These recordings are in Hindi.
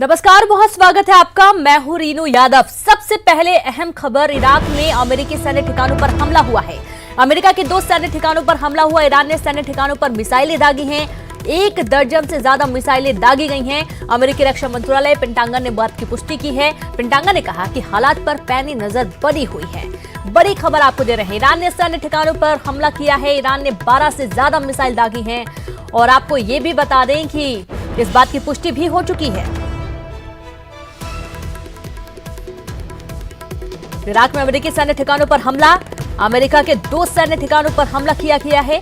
नमस्कार, बहुत स्वागत है आपका। मैं हूं रीनू यादव। सबसे पहले अहम खबर, इराक में अमेरिकी सैन्य ठिकानों पर हमला हुआ है। अमेरिका के 2 सैन्य ठिकानों पर हमला हुआ। ईरान ने सैन्य ठिकानों पर मिसाइलें दागी हैं। 1 दर्जन से ज्यादा मिसाइलें दागी गई हैं। अमेरिकी रक्षा मंत्रालय पेंटागन ने बात की पुष्टि की है। पेंटागन ने कहा कि हालात पर पैनी नजर बनी हुई है। बड़ी खबर आपको दे रहे हैं, ईरान ने सैन्य ठिकानों पर हमला किया है। ईरान ने 12 से ज्यादा मिसाइल दागी हैं और आपको ये भी बता दें कि इस बात की पुष्टि भी हो चुकी है। इराक में अमेरिकी सैन्य ठिकानों पर हमला। अमेरिका के 2 सैन्य ठिकानों पर हमला किया गया है।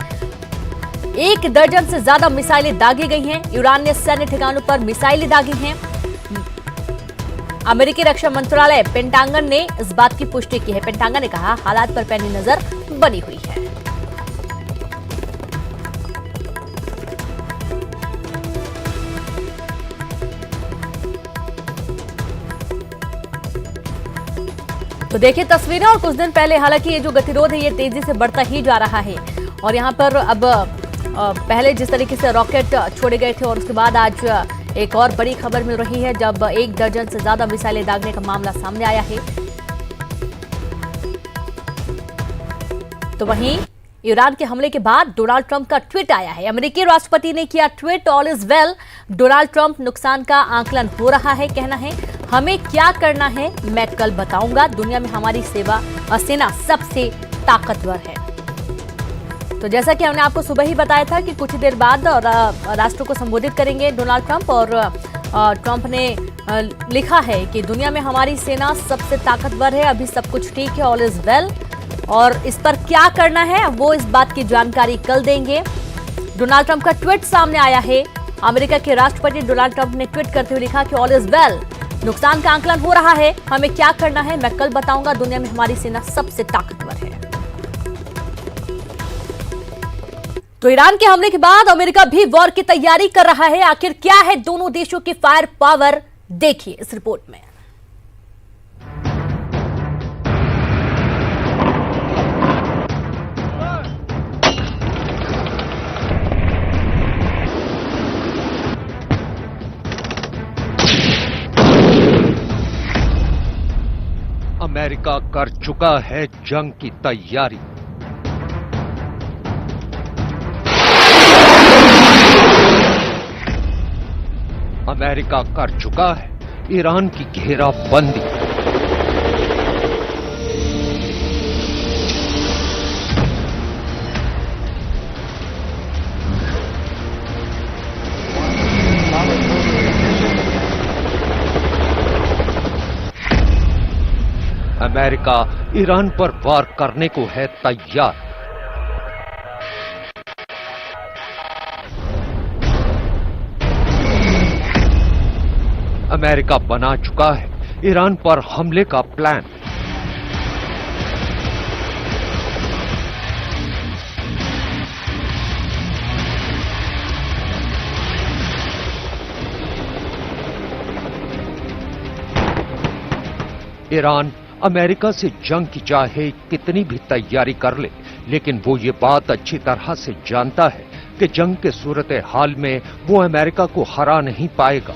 1 दर्जन से ज्यादा मिसाइलें दागी गई हैं। ईरान ने सैन्य ठिकानों पर मिसाइलें दागी हैं। अमेरिकी रक्षा मंत्रालय पेंटागन ने इस बात की पुष्टि की है। पेंटागन ने कहा हालात पर पैनी नजर बनी हुई है। तो देखिए तस्वीरें। और कुछ दिन पहले हालांकि ये जो गतिरोध है ये तेजी से बढ़ता ही जा रहा है और यहाँ पर अब पहले जिस तरीके से रॉकेट छोड़े गए थे और उसके बाद आज एक और बड़ी खबर मिल रही है जब 1 दर्जन से ज्यादा मिसाइलें दागने का मामला सामने आया है। तो वहीं ईरान के हमले के बाद डोनाल्ड ट्रंप का ट्वीट आया है। अमेरिकी राष्ट्रपति ने किया tweet, all is well. Donald Trump, नुकसान का आकलन हो रहा है। कहना है हमें क्या करना है मैं कल बताऊंगा। दुनिया में हमारी सेना सबसे ताकतवर है। तो जैसा कि हमने आपको सुबह ही बताया था कि कुछ देर बाद राष्ट्र को संबोधित करेंगे डोनाल्ड ट्रंप और ट्रंप ने लिखा है कि दुनिया में हमारी सेना सबसे ताकतवर है, अभी सब कुछ ठीक है, ऑल इज वेल। और इस पर क्या करना है वो इस बात की जानकारी कल देंगे। डोनाल्ड ट्रंप का ट्वीट सामने आया है। अमेरिका के राष्ट्रपति डोनाल्ड ट्रंप ने ट्वीट करते हुए लिखा कि ऑल इज वेल, नुकसान का आकलन हो रहा है, हमें क्या करना है मैं कल बताऊंगा। दुनिया में हमारी सेना सबसे ताकतवर है। तो ईरान के हमले के बाद अमेरिका भी वॉर की तैयारी कर रहा है। आखिर क्या है दोनों देशों की फायर पावर, देखिए इस रिपोर्ट में। अमेरिका कर चुका है जंग की तैयारी। अमेरिका कर चुका है ईरान की घेराबंदी। अमेरिका ईरान पर वार करने को है तैयार। अमेरिका बना चुका है ईरान पर हमले का प्लान। ईरान अमेरिका से जंग की चाहे कितनी भी तैयारी कर ले, लेकिन वो ये बात अच्छी तरह से जानता है कि जंग के सूरत हाल में वो अमेरिका को हरा नहीं पाएगा।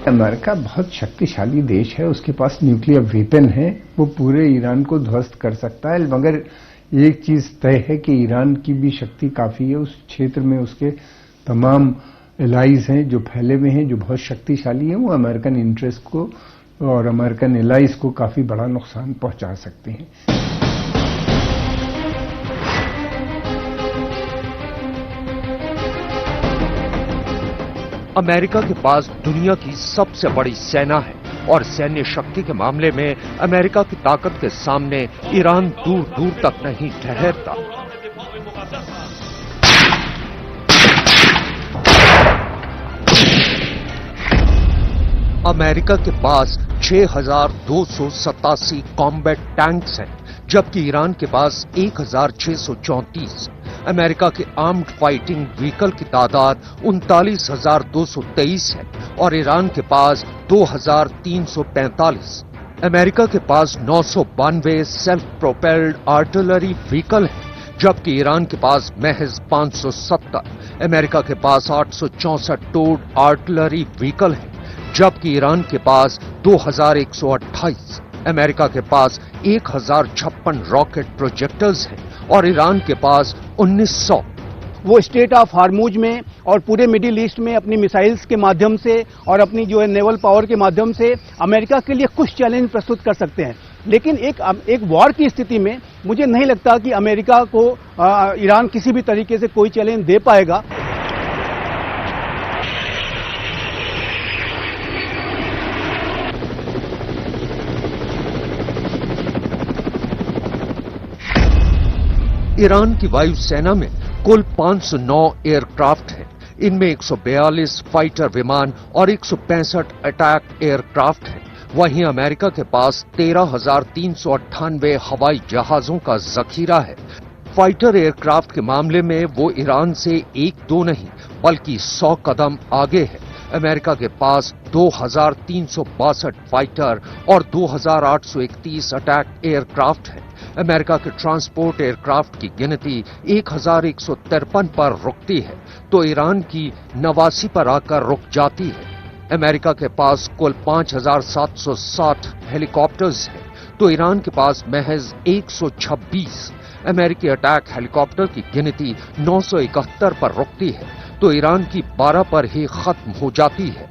अमेरिका बहुत शक्तिशाली देश है, उसके पास न्यूक्लियर वेपन है, वो पूरे ईरान को ध्वस्त कर सकता है। मगर एक चीज तय है कि ईरान की भी शक्ति काफी है। उस क्षेत्र में उसके तमाम एलाइज हैं जो फैले हुए हैं, जो बहुत शक्तिशाली हैं। वो अमेरिकन इंटरेस्ट को और अमेरिकन एलाइज को काफी बड़ा नुकसान पहुंचा सकते हैं। अमेरिका के पास दुनिया की सबसे बड़ी सेना है और सैन्य शक्ति के मामले में अमेरिका की ताकत के सामने ईरान दूर दूर तक नहीं ठहरता। अमेरिका के पास 6,287 कॉम्बैट टैंक्स हैं, जबकि ईरान के पास 1,634। अमेरिका के आर्म्ड फाइटिंग व्हीकल की तादाद 39,223 है और ईरान के पास 2,345। अमेरिका के पास 992 सेल्फ प्रोपेल्ड आर्टिलरी व्हीकल है, जबकि ईरान के पास महज 570। अमेरिका के पास 864 टोड आर्टिलरी व्हीकल है, जबकि ईरान के पास 2,128। अमेरिका के पास 1,056 रॉकेट प्रोजेक्टर्स हैं और ईरान के पास 1,900। वो स्टेट ऑफ हार्मूज में और पूरे मिडिल ईस्ट में अपनी मिसाइल्स के माध्यम से और अपनी जो है नेवल पावर के माध्यम से अमेरिका के लिए कुछ चैलेंज प्रस्तुत कर सकते हैं। लेकिन एक वॉर की स्थिति में मुझे नहीं लगता कि अमेरिका को ईरान किसी भी तरीके से कोई चैलेंज दे पाएगा। ईरान की वायुसेना में कुल 509 एयरक्राफ्ट हैं। इनमें 142 फाइटर विमान और 165 अटैक एयरक्राफ्ट हैं। वहीं अमेरिका के पास 13,398 हवाई जहाजों का जखीरा है। फाइटर एयरक्राफ्ट के मामले में वो ईरान से 1-2 नहीं बल्कि 100 कदम आगे है। अमेरिका के पास 2,362 फाइटर और 2,831 अटैक एयरक्राफ्ट हैं। अमेरिका के ट्रांसपोर्ट एयरक्राफ्ट की गिनती 1,153 पर रुकती है तो ईरान की 89 पर आकर रुक जाती है। अमेरिका के पास कुल 5,760 हेलीकॉप्टर्स हैं तो ईरान के पास महज 126। अमेरिकी अटैक हेलीकॉप्टर की गिनती 971 पर रुकती है तो ईरान की 12 पर ही खत्म हो जाती है।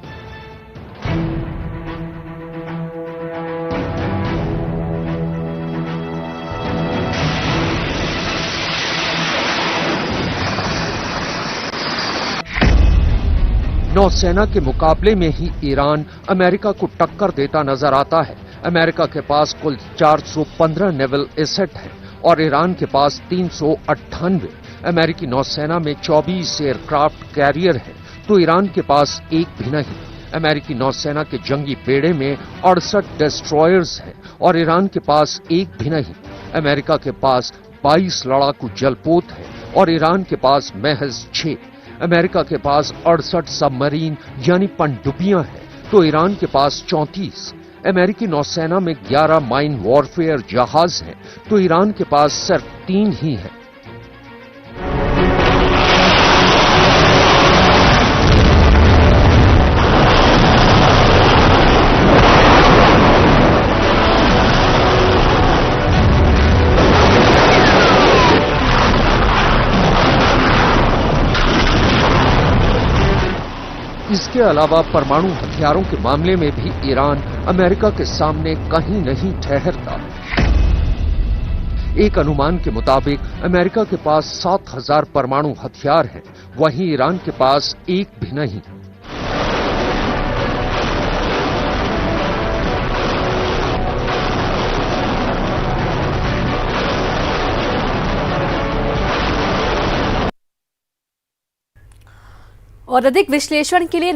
नौसेना के मुकाबले में ही ईरान अमेरिका को टक्कर देता नजर आता है। अमेरिका के पास कुल 415 नेवल एसेट है और ईरान के पास 398। अमेरिकी नौसेना में 24 एयरक्राफ्ट कैरियर है तो ईरान के पास एक भी नहीं। अमेरिकी नौसेना के जंगी बेड़े में 68 डिस्ट्रॉयर्स हैं और ईरान के पास एक भी नहीं। अमेरिका के पास 22 लड़ाकू जलपोत है और ईरान के पास महज 6। अमेरिका के पास 68 सबमरीन यानी पनडुब्बियां हैं तो ईरान के पास 34। अमेरिकी नौसेना में 11 माइन वॉरफेयर जहाज हैं तो ईरान के पास सिर्फ 3 ही हैं। इसके अलावा परमाणु हथियारों के मामले में भी ईरान अमेरिका के सामने कहीं नहीं ठहरता। एक अनुमान के मुताबिक अमेरिका के पास 7,000 परमाणु हथियार हैं, वहीं ईरान के पास एक भी नहीं। और अधिक विश्लेषण के लिए